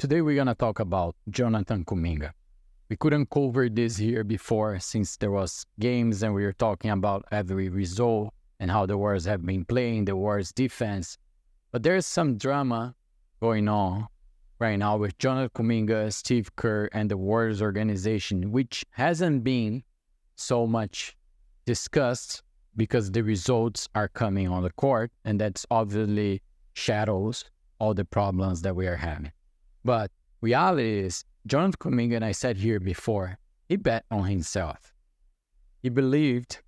Today we're going to talk about Jonathan Kuminga. We couldn't cover this here before since there was games and we were talking about every result and how the Warriors have been playing, the Warriors defense. But there's some drama going on right now with Jonathan Kuminga, Steve Kerr, and the Warriors organization, which hasn't been so much discussed because the results are coming on the court, and that's obviously shadows all the problems that we are having. But reality is, Jonathan Kuminga, and I said here before, he bet on himself. He believed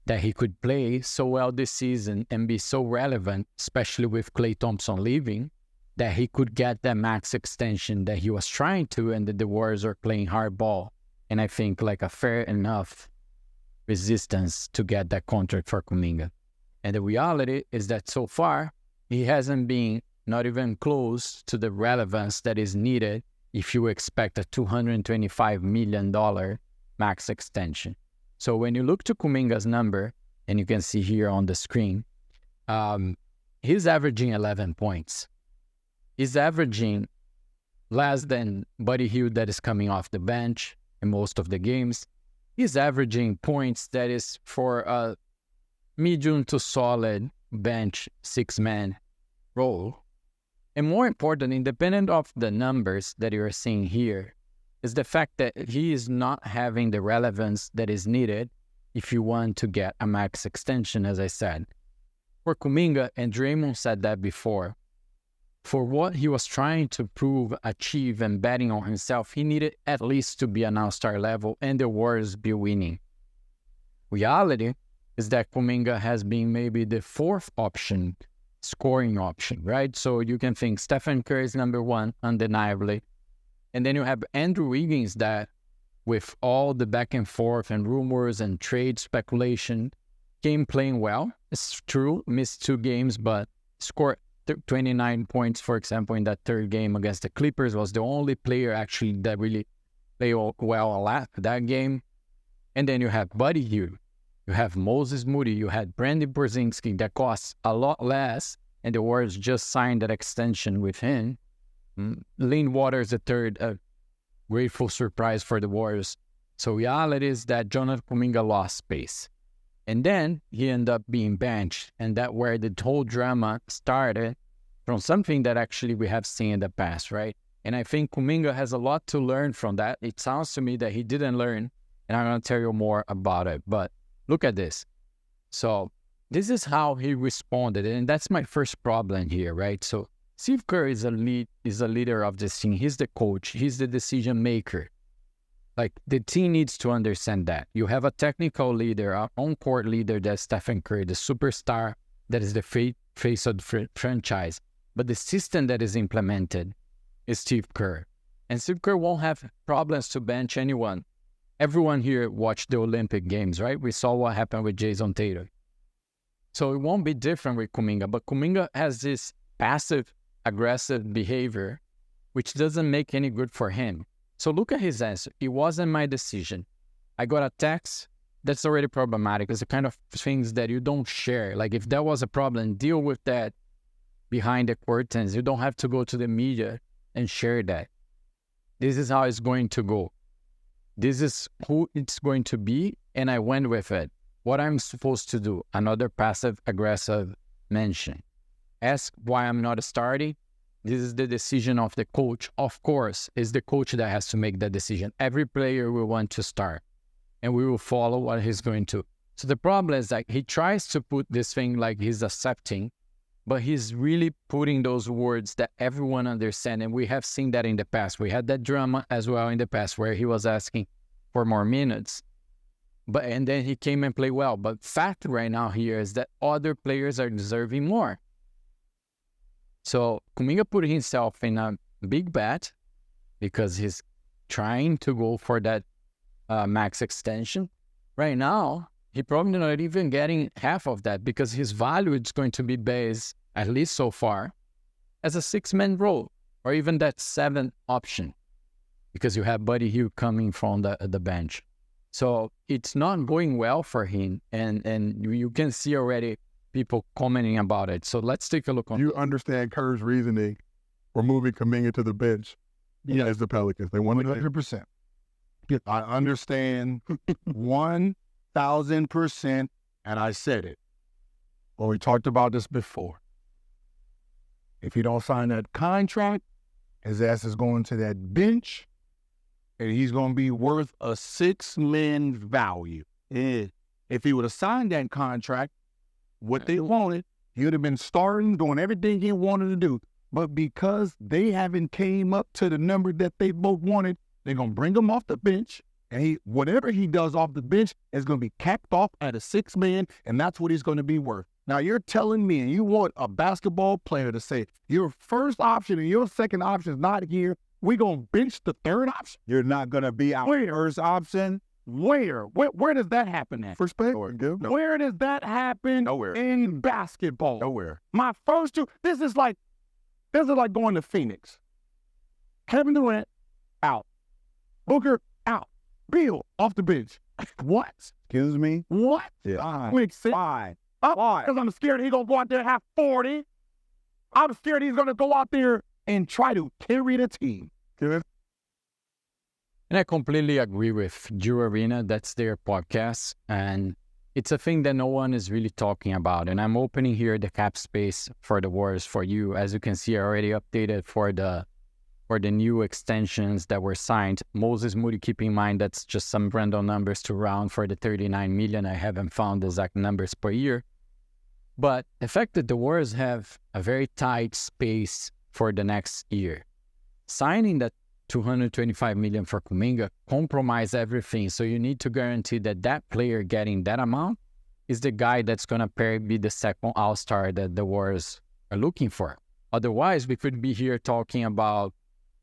that he could play so well this season and be so relevant, especially with Klay Thompson leaving, that he could get that max extension that he was trying to, and that the Warriors are playing hardball. And I think like a fair enough resistance to get that contract for Kuminga. And the reality is that so far, he hasn't been not even close to the relevance that is needed if you expect a $225 million max extension. So when you look to Kuminga's number, and you can see here on the screen, he's averaging 11 points. He's averaging less than Buddy Hield that is coming off the bench in most of the games. He's averaging points that is for a medium to solid bench six-man role. And more important, independent of the numbers that you're seeing here, is the fact that he is not having the relevance that is needed if you want to get a max extension, as I said. For Kuminga, and Draymond said that before, for what he was trying to prove, achieve, and betting on himself, he needed at least to be an all-star level and the Warriors be winning. Reality is that Kuminga has been maybe the fourth option, scoring option, right? So you can think Stephen Kerr is number one, undeniably. And then you have Andrew Wiggins that, with all the back and forth and rumors and trade speculation, came playing well. It's true, missed 2 games, but scored 29 points, for example, in that third game against the Clippers. Was the only player actually that really played well a lot that game. And then you have Buddy Hield. You have Moses Moody, you had Brandon Brzezinski that costs a lot less, and the Warriors just signed that extension with him. Lynn Waters the third, a grateful surprise for the Warriors. So reality is that Jonathan Kuminga lost space. And then he ended up being benched, and that's where the whole drama started from something that actually we have seen in the past, right? And I think Kuminga has a lot to learn from that. It sounds to me that he didn't learn, and I'm going to tell you more about it. But look at this. So this is how he responded, and that's my first problem here, right? So Steve Kerr is a leader of this team. He's the coach. He's the decision maker. Like, the team needs to understand that. You have a technical leader, an on-court leader, that's Stephen Curry, the superstar that is the face of the franchise. But the system that is implemented is Steve Kerr. And Steve Kerr won't have problems to bench anyone. Everyone here watched the Olympic Games, right? We saw what happened with Jason Tatum. So it won't be different with Kuminga. But Kuminga has this passive-aggressive behavior, which doesn't make any good for him. So look at his answer. It wasn't my decision. I got a text. That's already problematic. It's the kind of things that you don't share. Like, if there was a problem, deal with that behind the curtains. You don't have to go to the media and share that. This is how it's going to go. This is who it's going to be, and I went with it. What I'm supposed to do, another passive-aggressive mention. Ask why I'm not starting. This is the decision of the coach. Of course, it's the coach that has to make that decision. Every player will want to start, and we will follow what he's going to. So the problem is that he tries to put this thing like he's accepting, but he's really putting those words that everyone understands, and we have seen that in the past. We had that drama as well in the past where he was asking for more minutes, and then he came and played well. But fact right now here is that other players are deserving more. So Kuminga put himself in a big bet because he's trying to go for that max extension. Right now, he probably not even getting half of that because his value is going to be based, at least so far, as a 6-man role or even that 7th option because you have Buddy Hield coming from the bench. So it's not going well for him, and you can see already people commenting about it. So let's take a look on. You understand Kerr's reasoning for moving Kuminga to the bench Yes, the Pelicans. They won 100%. I understand 1,000%, and I said it. Well, we talked about this before. If he don't sign that contract, his ass is going to that bench, and he's going to be worth a $6 million value. If he would have signed that contract, what they wanted, he would have been starting, doing everything he wanted to do. But because they haven't came up to the number that they both wanted, they're going to bring him off the bench, and whatever he does off the bench is going to be capped off at a $6 million, and that's what he's going to be worth. Now, you're telling me, and you want a basketball player to say, your first option and your second option is not here, we're going to bench the third option? You're not going to be our first option? Where does that happen at? First pick? No. Where does that happen? Nowhere. In basketball? Nowhere. My first two, this is like going to Phoenix. Kevin Durant, out. Booker, out. Beal, off the bench. What? Excuse me? What? Yeah. Makes sense. Why? Why? Because I'm scared he's going to go out there and have 40. I'm scared he's going to go out there and try to carry the team. And I completely agree with Drew Arena. That's their podcast. And it's a thing that no one is really talking about. And I'm opening here the cap space for the Warriors for you. As you can see, I already updated for the new extensions that were signed. Moses Moody, keep in mind, that's just some random numbers to round for the 39 million. I haven't found the exact numbers per year. But the fact that the Warriors have a very tight space for the next year, signing that 225 million for Kuminga compromise everything. So you need to guarantee that that player getting that amount is the guy that's going to be the second all-star that the Warriors are looking for. Otherwise, we could be here talking about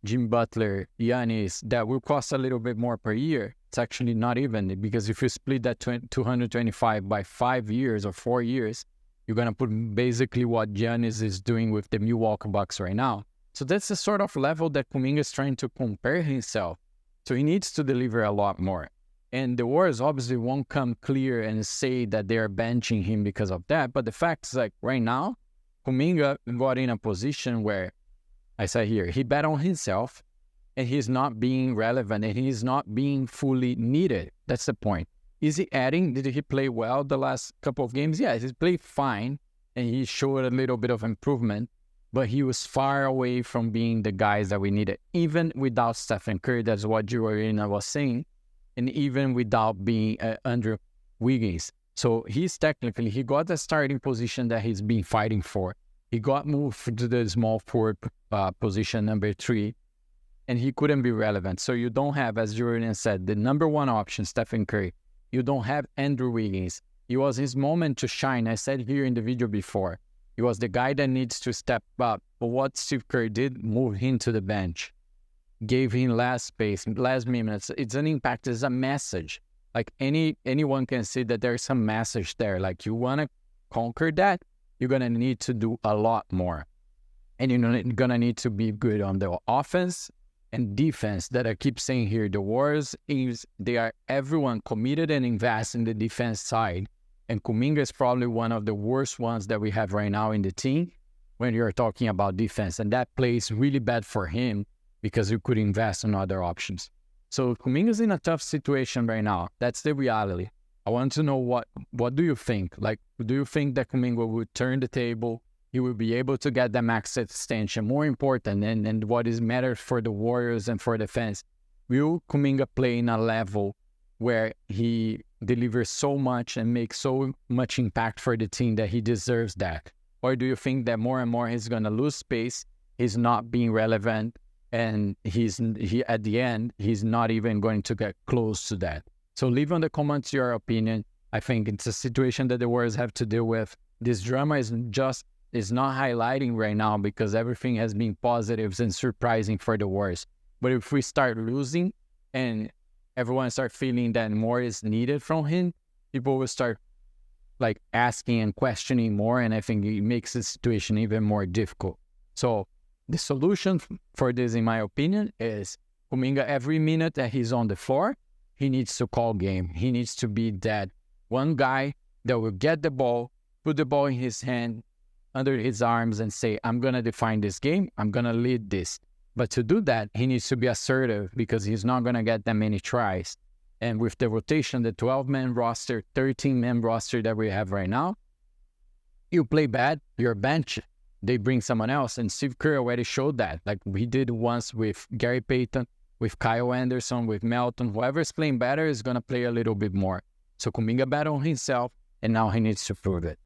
Jimmy Butler, Giannis, that will cost a little bit more per year. It's actually not even, because if you split that 225 by 5 years or 4 years, you're going to put basically what Giannis is doing with the Milwaukee Bucks right now. So that's the sort of level that Kuminga is trying to compare himself. So he needs to deliver a lot more. And the Warriors obviously won't come clear and say that they're benching him because of that. But the fact is, like, right now, Kuminga got in a position where, I say here, he bet on himself and he's not being relevant and he's not being fully needed. That's the point. Is he adding? Did he play well the last couple of games? Yeah, he played fine and he showed a little bit of improvement, but he was far away from being the guys that we needed, even without Stephen Kerr. That's what Drew Arena was saying, and even without being Andrew Wiggins. So he got the starting position that he's been fighting for. He got moved to the small forward position, number 3, and he couldn't be relevant. So you don't have, as Jordan said, the number one option, Stephen Curry. You don't have Andrew Wiggins. It was his moment to shine. I said here in the video before, he was the guy that needs to step up. But what Steve Kerr did, move him to the bench, gave him less space, less minutes. It's an impact, it's a message. Like anyone can see that there's some message there. Like, you want to conquer that, you're going to need to do a lot more. And you're going to need to be good on the offense and defense. That I keep saying here, the Warriors, they are everyone committed and invest in the defense side. And Kuminga is probably one of the worst ones that we have right now in the team when you're talking about defense. And that plays really bad for him because you could invest in other options. So Kuminga's in a tough situation right now. That's the reality. I want to know what do you think? Like, do you think that Kuminga would turn the table? He will be able to get the max extension. More important, and what is matters for the Warriors and for the fans, will Kuminga play in a level where he delivers so much and makes so much impact for the team that he deserves that? Or do you think that more and more he's going to lose space, he's not being relevant, and he at the end, he's not even going to get close to that? So leave on the comments your opinion. I think it's a situation that the Warriors have to deal with. This drama is not highlighting right now because everything has been positives and surprising for the Warriors. But if we start losing and everyone start feeling that more is needed from him, people will start like asking and questioning more, and I think it makes the situation even more difficult. So the solution for this, in my opinion, is Kuminga, every minute that he's on the floor, he needs to call game. He needs to be that one guy that will get the ball, put the ball in his hand, under his arms, and say, I'm going to define this game. I'm going to lead this. But to do that, he needs to be assertive because he's not going to get that many tries. And with the rotation, the 12-man roster, 13-man roster that we have right now, you play bad, you're bench. They bring someone else. And Steve Kerr already showed that. Like we did once with Gary Payton, with Kyle Anderson, with Melton. Whoever's playing better is going to play a little bit more. So Kuminga bet on himself, and now he needs to prove it.